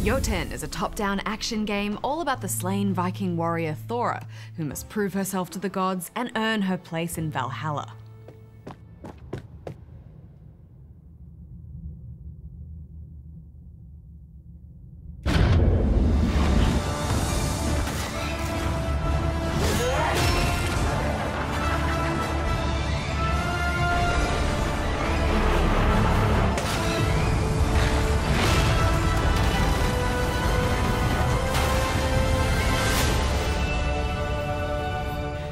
Jotun is a top-down action game all about the slain Viking warrior Thora, who must prove herself to the gods and earn her place in Valhalla.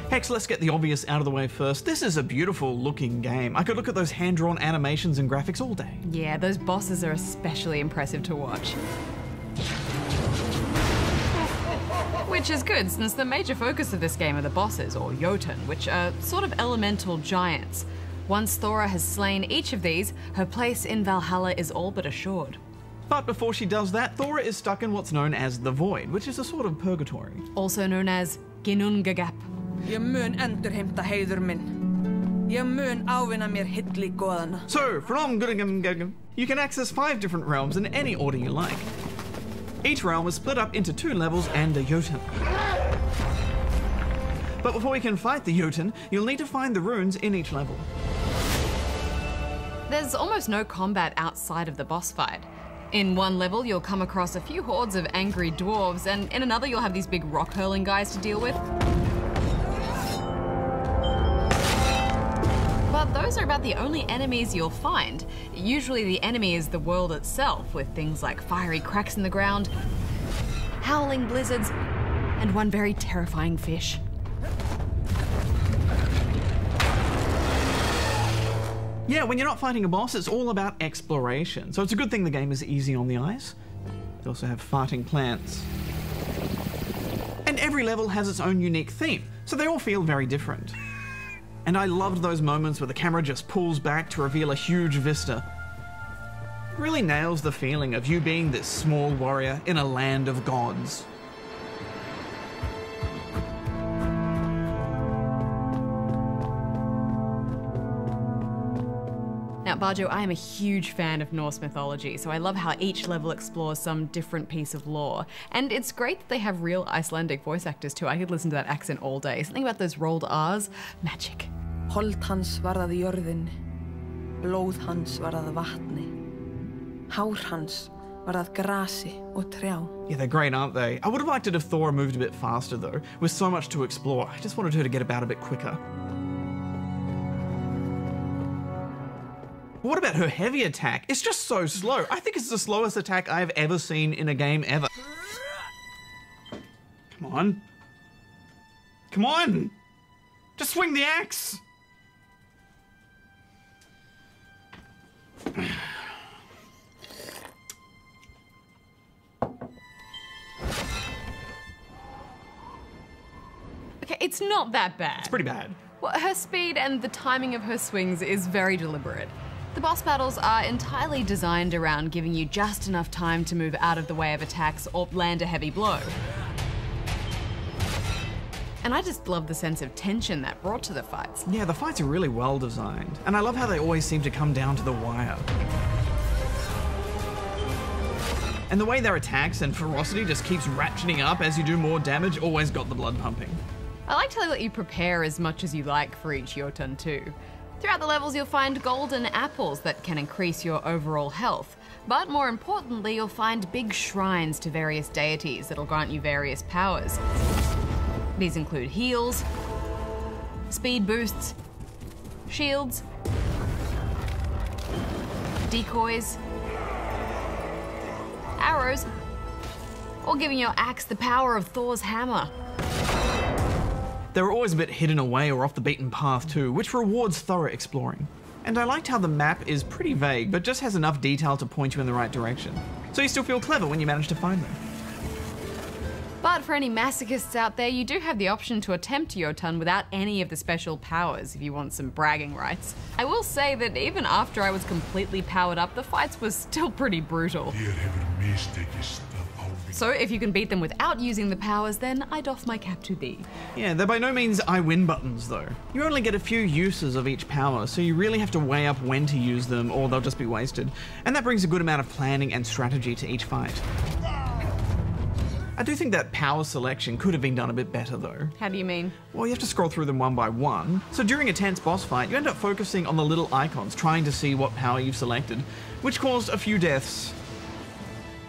Hex, let's get the obvious out of the way first. This is a beautiful looking game. I could look at those hand-drawn animations and graphics all day. Yeah, those bosses are especially impressive to watch. Which is good, since the major focus of this game are the bosses, or Jotun, which are sort of elemental giants. Once Thora has slain each of these, her place in Valhalla is all but assured. But before she does that, Thora is stuck in what's known as the Void, which is a sort of purgatory. Also known as Ginnungagap. Ég mun endurheimta heiður minn. Ég mun ávinna mér hylli goðanna. So, from Ginnungagap, you can access 5 different realms in any order you like. Each realm is split up into 2 levels and a Jotun. But before you can fight the Jotun, you'll need to find the runes in each level. There's almost no combat outside of the boss fight. In one level, you'll come across a few hordes of angry dwarves, and in another, you'll have these big rock-hurling guys to deal with. But those are about the only enemies you'll find. Usually the enemy is the world itself, with things like fiery cracks in the ground, howling blizzards, and one very terrifying fish. Yeah, when you're not fighting a boss, it's all about exploration. So it's a good thing the game is easy on the eyes. You also have farting plants. And every level has its own unique theme, so they all feel very different. And I loved those moments where the camera just pulls back to reveal a huge vista. It really nails the feeling of you being this small warrior in a land of gods. Now, Bajo, I am a huge fan of Norse mythology, so I love how each level explores some different piece of lore. And it's great that they have real Icelandic voice actors too. I could listen to that accent all day. Something about those rolled R's, magic. Hold hans var að jörðinni, blóð hans var að vatni, hár hans var að grasi og trjá. Yeah, they're great, aren't they? I would have liked it if Thora moved a bit faster though. With so much to explore, I just wanted her to get about a bit quicker. What about her heavy attack? It's just so slow. I think it's the slowest attack I've ever seen in a game ever. Come on. Come on! Just swing the axe! Okay, it's not that bad. It's pretty bad. Well, her speed and the timing of her swings is very deliberate. The boss battles are entirely designed around giving you just enough time to move out of the way of attacks or land a heavy blow. And I just love the sense of tension that brought to the fights. Yeah, the fights are really well designed. And I love how they always seem to come down to the wire. And the way their attacks and ferocity just keeps ratcheting up as you do more damage always got the blood pumping. I liked how they let you prepare as much as you like for each Jotun too. Throughout the levels, you'll find golden apples that can increase your overall health. But more importantly, you'll find big shrines to various deities that'll grant you various powers. These include heals, speed boosts, shields, decoys, arrows, or giving your axe the power of Thor's hammer. They're always a bit hidden away or off the beaten path too, which rewards thorough exploring. And I liked how the map is pretty vague, but just has enough detail to point you in the right direction. So you still feel clever when you manage to find them. But for any masochists out there, you do have the option to attempt Jotun without any of the special powers if you want some bragging rights. I will say that even after I was completely powered up, the fights were still pretty brutal. So if you can beat them without using the powers, then I doff my cap to thee. Yeah, they're by no means I win buttons though. You only get a few uses of each power, so you really have to weigh up when to use them or they'll just be wasted. And that brings a good amount of planning and strategy to each fight. I do think that power selection could have been done a bit better though. How do you mean? Well, you have to scroll through them one by one. So during a tense boss fight, you end up focusing on the little icons, trying to see what power you've selected, which caused a few deaths.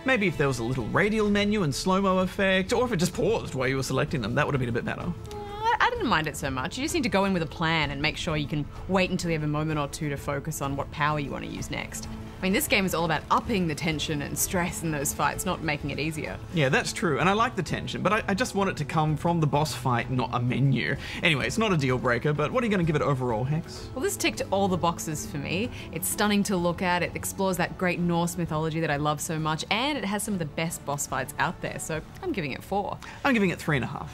Maybe if there was a little radial menu and slow-mo effect, or if it just paused while you were selecting them, that would have been a bit better. I didn't mind it so much. You just need to go in with a plan and make sure you can wait until you have a moment or two to focus on what power you want to use next. I mean, this game is all about upping the tension and stress in those fights, not making it easier. Yeah, that's true, and I like the tension, but I just want it to come from the boss fight, not a menu. Anyway, it's not a deal breaker, but what are you going to give it overall, Hex? Well, this ticked all the boxes for me. It's stunning to look at, it explores that great Norse mythology that I love so much, and it has some of the best boss fights out there, so I'm giving it 4. I'm giving it 3.5.